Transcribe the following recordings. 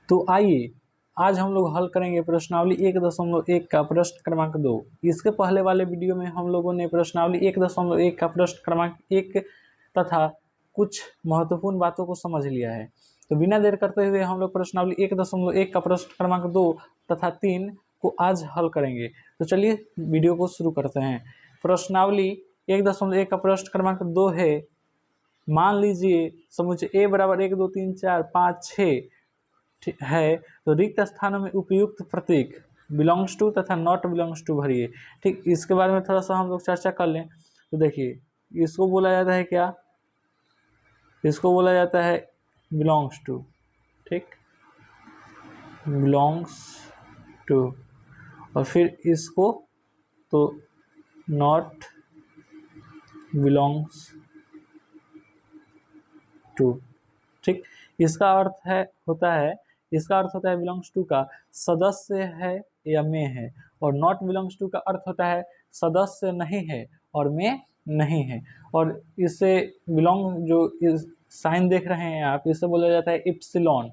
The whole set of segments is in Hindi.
तो आइए आज हम लोग हल करेंगे प्रश्नावली 1.1 का प्रश्न क्रमांक 2। इसके पहले वाले वीडियो में हम लोगों ने प्रश्नावली 1.1 का प्रश्न क्रमांक 1 तथा कुछ महत्वपूर्ण बातों को समझ लिया है। तो बिना देर करते हुए हम लोग प्रश्नावली 1.1 का प्रश्न क्रमांक 2 तथा 3 को आज हल करेंगे। तो चलिए वीडियो को शुरू करते हैं। प्रश्नावली 1.1 का प्रश्न क्रमांक 2 है, मान लीजिए समुच्चय ए बराबर 1 2 3 4 5 6 है, तो रिक्त स्थानों में उपयुक्त प्रतीक बिलोंग्स टू तथा नॉट बिलोंग्स टू भरिए। ठीक, इसके बारे में थोड़ा सा हम लोग चर्चा कर लें। तो देखिए, इसको बोला जाता है क्या, इसको बोला जाता है बिलोंग्स टू। ठीक, बिलोंग्स टू, और फिर इसको तो नॉट बिलोंग्स टू। ठीक, इसका अर्थ है बिलोंग्स टू का सदस्य है या में है, और नॉट बिलोंग्स टू का अर्थ होता है सदस्य नहीं है और में नहीं है। और इससे बिलोंग जो इस साइन देख रहे हैं आप, इसे बोला जाता है इप्सिलॉन।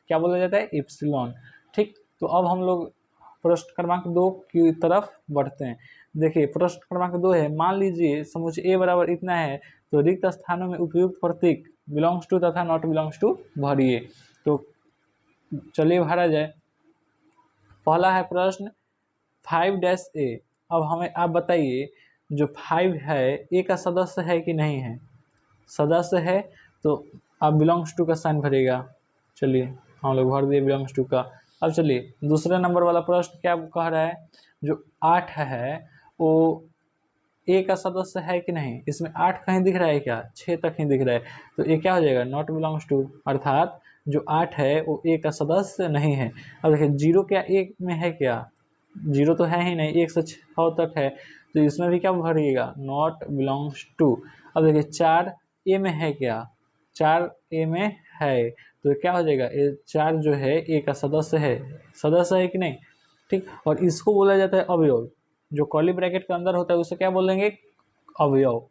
क्या बोला जाता है? इप्सिलॉन। ठीक, तो अब हम लोग प्रश्न क्रमांक 2 की तरफ बढ़ते हैं। देखिए, प्रश्न क्रमांक 2 है, मान लीजिए समुच्चय ए बराबर इतना है, तो रिक्त स्थानों में उपयुक्त प्रतीक बिलोंग्स टू तथा नॉट बिलोंग्स टू भरिए। तो चलिए भरा जाए। पहला है प्रश्न 5-A। अब हमें आप बताइए, जो 5 है ए का सदस्य है कि नहीं है? सदस्य है, तो आप बिलोंग्स टू का साइन भरिएगा। चलिए हम लोग भर दिए बिलोंग्स टू का। अब चलिए दूसरे नंबर वाला प्रश्न क्या कह रहा है, जो 8 है वो ए का सदस्य है कि नहीं? इसमें 8 कहीं दिख रहा है क्या? 6 तक ही दिख रहा है, तो ये क्या हो जाएगा? नॉट बिलोंग्स टू, अर्थात जो 8 है वो ए का सदस्य नहीं है। अब देखिए, 0 क्या ए में है क्या? 0 तो है ही नहीं, 1 से 6 तक है, तो इसमें भी क्या भरिएगा? Not belongs to. अब देखिए, 4 ए में है क्या? 4 ए में है, तो क्या हो जाएगा? ये 4 जो है ए का सदस्य है कि नहीं? ठीक, और इसको बोला जाता है अवयव। जो कर्ली ब्रैकेट के अंदर होता है उसे क्या बोलेंगे? अवयव।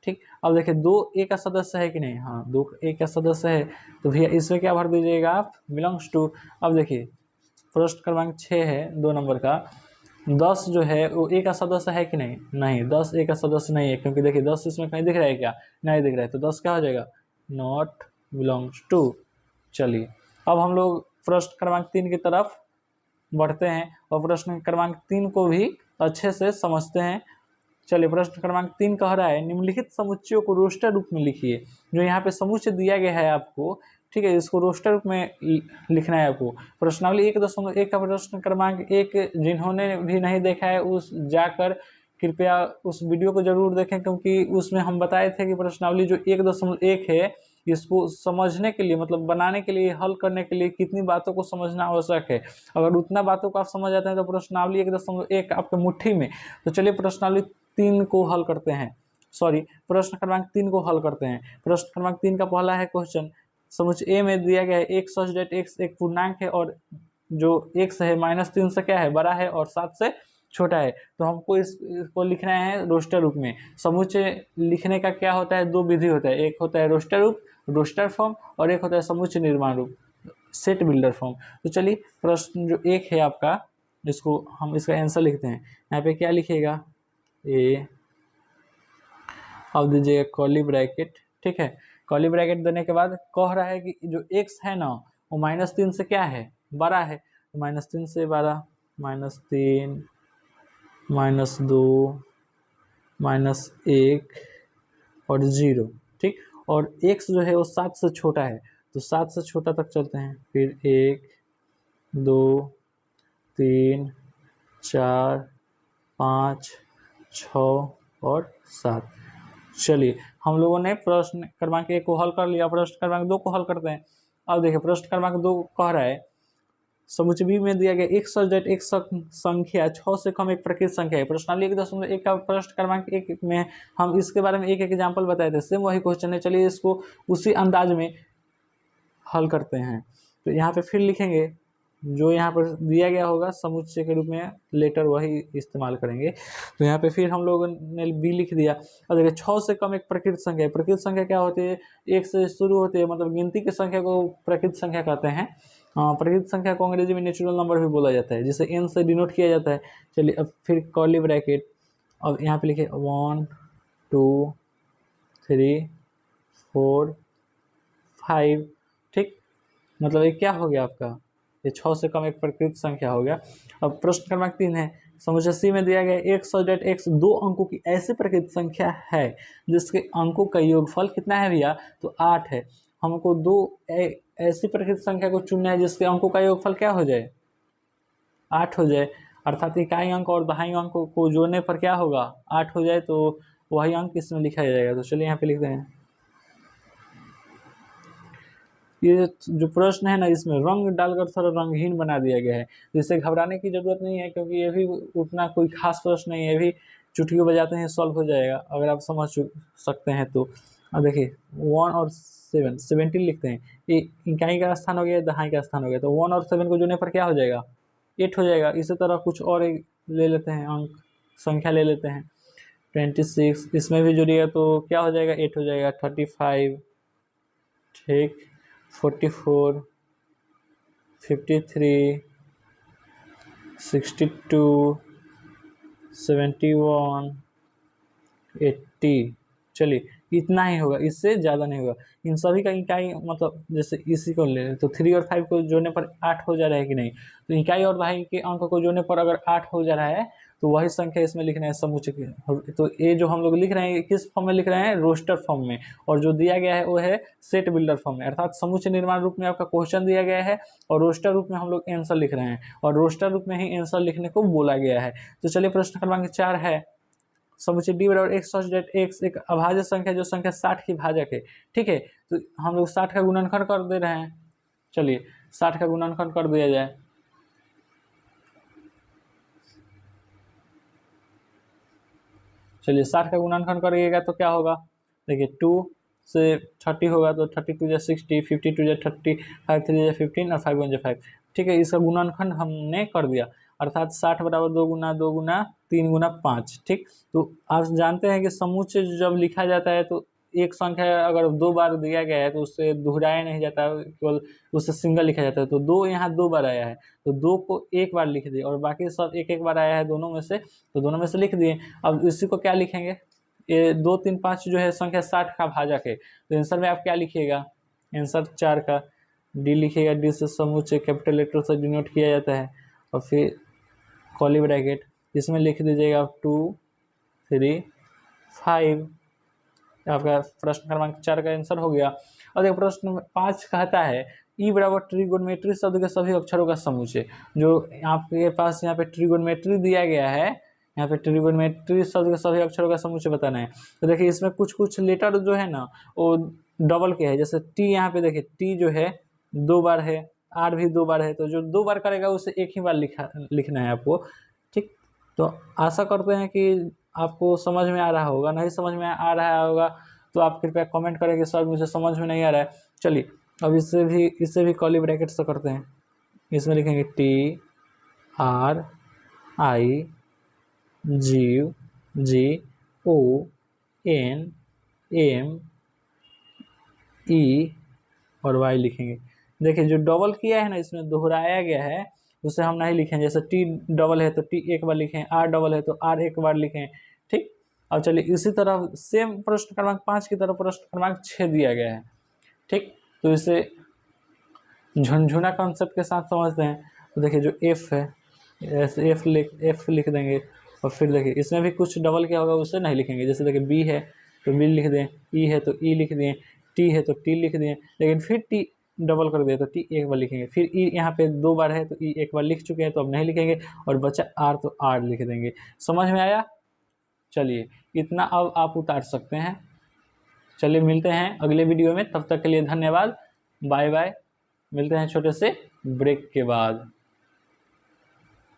ठीक, अब देखिए 2 ए का सदस्य है कि नहीं? हाँ, 2 ए का सदस्य है, तो भैया इसमें क्या भर दीजिएगा आप? Belongs to. अब देखिए प्रश्न क्रमांक 6 है 2 नंबर का, 10 जो है वो ए का सदस्य है कि नहीं? नहीं, 10 ए का सदस्य नहीं है, क्योंकि देखिए 10 इसमें कहीं दिख रहा है क्या? नहीं दिख रहा है, तो 10 क्या हो जाएगा? Not belongs to. चलिए अब हम लोग प्रश्न क्रमांक 3 की तरफ बढ़ते हैं और प्रश्न क्रमांक 3 को भी अच्छे से समझते हैं। चलिए, प्रश्न क्रमांक 3 कह रहा है, निम्नलिखित समुच्चयों को रोस्टर रूप में लिखिए। जो यहाँ पे समुच्चय दिया गया है आपको, ठीक है, इसको रोस्टर रूप में लिखना है आपको। प्रश्नावली 1.1 का प्रश्न क्रमांक 1 जिन्होंने भी नहीं देखा है उस जाकर कृपया उस वीडियो को जरूर देखें, क्योंकि उसमें हम बताए थे कि प्रश्नावली जो 1.1 है, इसको समझने के लिए, मतलब बनाने के लिए, हल करने के लिए कितनी बातों को समझना आवश्यक है। अगर उतना बातों को आप समझ जाते हैं तो प्रश्नावली 1.1 आपके मुट्ठी में। तो चलिए प्रश्नावली 3 को हल करते हैं, प्रश्न क्रमांक 3 को हल करते हैं। प्रश्न क्रमांक 3 का पहला है क्वेश्चन, समुच्चय ए में दिया गया है एक सच डेट x एक पूर्णांक है और जो x है -3 से क्या है? बड़ा है और 7 से छोटा है। तो हमको इसको लिखना है रोस्टर रूप में। समुच्चय लिखने का क्या होता है? 2 विधि होता है, एक होता है रोस्टर रूप, रोस्टर फॉर्म, और एक होता है समुच्चय निर्माण रूप, सेट बिल्डर फॉर्म। तो चलिए प्रश्न जो 1 है आपका, इसको हम इसका आंसर लिखते हैं। यहाँ पे क्या लिखिएगा? ए, अब दीजिएगा कर्ली ब्रैकेट। ठीक है, कर्ली ब्रैकेट देने के बाद कह रहा है कि जो x है ना वो -3 से क्या है? बड़ा है। तो -3 से बड़ा, -3, -2, -1 और 0। ठीक, और x जो है वो 7 से छोटा है, तो 7 से छोटा तक चलते हैं। फिर 1 2 3 4 5 6 और 7। चलिए हम लोगों ने प्रश्न क्रमांक 1 को हल कर लिया, प्रश्न क्रमांक 2 को हल करते हैं। अब देखिए प्रश्न क्रमांक 2 कह रहा है, समुच्चय बी में दिया गया एक सच डेट एक संख्या 6 से कम एक प्रकृत संख्या है। प्रश्नावली 1.1 का प्रश्न क्रमांक 1 में हम इसके बारे में एक एग्जाम्पल बताए थे, सेम वही क्वेश्चन है। चलिए इसको उसी अंदाज में हल करते हैं। तो यहाँ पे फिर लिखेंगे, जो यहाँ पर दिया गया होगा समुच्चय के रूप में लेटर वही इस्तेमाल करेंगे। तो यहाँ पे फिर हम लोगों ने बी लिख दिया। और देखिए 6 से कम एक प्रकृत संख्या है। प्रकृत संख्या क्या होती है? 1 से शुरू होती है, मतलब गिनती की संख्या को प्रकृत संख्या कहते हैं। प्राकृतिक संख्या को अंग्रेजी में नेचुरल नंबर भी बोला जाता है, जिसे n से डिनोट किया जाता है। चलिए अब फिर कर्ली ब्रैकेट, अब यहाँ पे लिखे 1 2 3 4 5, ठीक, मतलब ये क्या हो गया आपका, ये 6 से कम एक प्राकृतिक संख्या हो गया। अब प्रश्न क्रमांक 3 है, समुच्चय सी में दिया गया x और जेड x 2 अंकों की ऐसी प्राकृतिक संख्या है जिसके अंकों का योगफल कितना है भैया, तो 8 है। हमको दो ऐसी प्राकृतिक संख्या को चुनना है जिसके अंकों का योगफल क्या हो जाए, 8 हो जाए, अर्थात इकाई अंक और दहाई अंक को जोड़ने पर क्या होगा, 8 हो जाए, तो वही अंक इसमें लिखा जाएगा। तो चलिए यहाँ पे लिखते हैं, ये जो प्रश्न है ना, इसमें रंग डालकर थोड़ा रंगहीन बना दिया गया है, तो इससे घबराने की जरूरत नहीं है, क्योंकि ये भी उतना कोई खास प्रश्न नहीं है, ये भी चुटकी बजाते हैं सॉल्व हो जाएगा अगर आप समझ सकते हैं तो। अब देखिए 1 और 7 17 लिखते हैं, ये इकाई का स्थान हो गया, दहाई का स्थान हो गया, तो 1 और 7 को जोड़ने पर क्या हो जाएगा, 8 हो जाएगा। इसी तरह कुछ और एक ले लेते हैं, अंक संख्या ले लेते हैं 26, इसमें भी जोड़िएगा तो क्या हो जाएगा, 8 हो जाएगा। 35, ठीक, 44, 53, 62, 71, 80, चलिए इतना ही होगा, इससे ज़्यादा नहीं होगा। इन सभी का इकाई मतलब जैसे इसी को ले तो 3 और 5 को जोड़ने पर 8 हो जा रहा है कि नहीं, तो इकाई और दहाई के अंक को जोड़ने पर अगर 8 हो जा रहा है तो वही संख्या इसमें लिखना है समुच्चय की। तो ये जो हम लोग लिख रहे हैं किस फॉर्म में लिख रहे हैं, रोस्टर फॉर्म में, और जो दिया गया है वो है सेट बिल्डर फॉर्म में, अर्थात समुच्चय निर्माण रूप में आपका क्वेश्चन दिया गया है और रोस्टर रूप में हम लोग आंसर लिख रहे हैं, और रोस्टर रूप में ही आंसर लिखने को बोला गया है। तो चलिए प्रश्न क्रमांक 4 है, समुच्चय d बराबर x और जेड x एक अभाज्य संख्या जो संख्या 60 की भाजक है, ठीक है, तो हम लोग 60 का गुणनखंड कर दे रहे हैं। चलिए 60 का गुणनखंड कर दिया जाए, चलिए 60 का गुणनखंड करिएगा तो क्या होगा, देखिए 2 से 30 होगा तो 32 या 60, 52 या 30, 5 3 या 15 और 5 1 या 5, ठीक है, इसका गुणनखंड हमने कर दिया, अर्थात 60 बराबर 2 गुना 2 गुना 3 गुना 5, ठीक। तो आप जानते हैं कि समुच्चय जब लिखा जाता है तो एक संख्या अगर 2 बार दिया गया है तो उससे दोहराया नहीं जाता, केवल उससे सिंगल लिखा जाता है, तो 2 यहाँ 2 बार आया है तो 2 को एक बार लिख दिए, और बाकी सब एक एक बार आया है दोनों में से, तो दोनों में से लिख दिए। अब इसी को क्या लिखेंगे, ये 2 3 5 जो है संख्या 60 का भाजक है, तो आंसर में आप क्या लिखिएगा, आंसर 4 का डी लिखिएगा, डी से समुच्चय कैपिटल लेटर से डिनोट किया जाता है, और फिर कर्ली ब्रैकेट इसमें लिख दीजिएगा 2 3 5, आपका प्रश्न क्रमांक 4 का आंसर हो गया। और देखो प्रश्न 5 कहता है ई बराबर ट्रिगोनोमेट्री शब्द के सभी अक्षरों का समुच्चय, जो आपके पास यहाँ पे ट्रिगोनोमेट्री दिया गया है, यहाँ पे ट्रिगोनोमेट्री शब्द के सभी अक्षरों का समुच्चय बताना है। तो देखिए इसमें कुछ कुछ लेटर जो है ना वो डबल के है, जैसे टी, यहाँ पे देखिए टी जो है 2 बार है, आर भी 2 बार है, तो जो 2 बार करेगा उसे एक ही बार लिखना है आपको, ठीक। तो आशा करते हैं कि आपको समझ में आ रहा होगा, नहीं समझ में आ रहा होगा तो आप कृपया कमेंट करें कि सर मुझे समझ में नहीं आ रहा है। चलिए अब इससे भी कर्ली ब्रैकेट से करते हैं, इसमें लिखेंगे T R I G O N M E और वाई लिखेंगे। देखिए जो डबल किया है ना, इसमें दोहराया गया है, उसे हम नहीं लिखें, जैसे टी डबल है तो टी एक बार लिखें, आर डबल है तो आर एक बार लिखें, ठीक। अब चलिए इसी तरह सेम प्रश्न क्रमांक 5 की तरह प्रश्न क्रमांक 6 दिया गया है, ठीक। तो इसे झुनझुना कॉन्सेप्ट के साथ समझते हैं। तो देखिए जो एफ है, ऐसे एफ लिख देंगे, और फिर देखिए इसमें भी कुछ डबल क्या होगा उसे नहीं लिखेंगे, जैसे देखिए बी है तो बी लिख दें, ई है तो ई लिख दें, टी है तो टी लिख दें, लेकिन फिर टी डबल कर दिया तो टी एक बार लिखेंगे, फिर ई यहाँ पे 2 बार है तो ई एक बार लिख चुके हैं तो अब नहीं लिखेंगे, और बचा आर तो आर लिख देंगे। समझ में आया, चलिए इतना अब आप उतार सकते हैं। चलिए मिलते हैं अगले वीडियो में, तब तक के लिए धन्यवाद, बाय बाय, मिलते हैं छोटे से ब्रेक के बाद।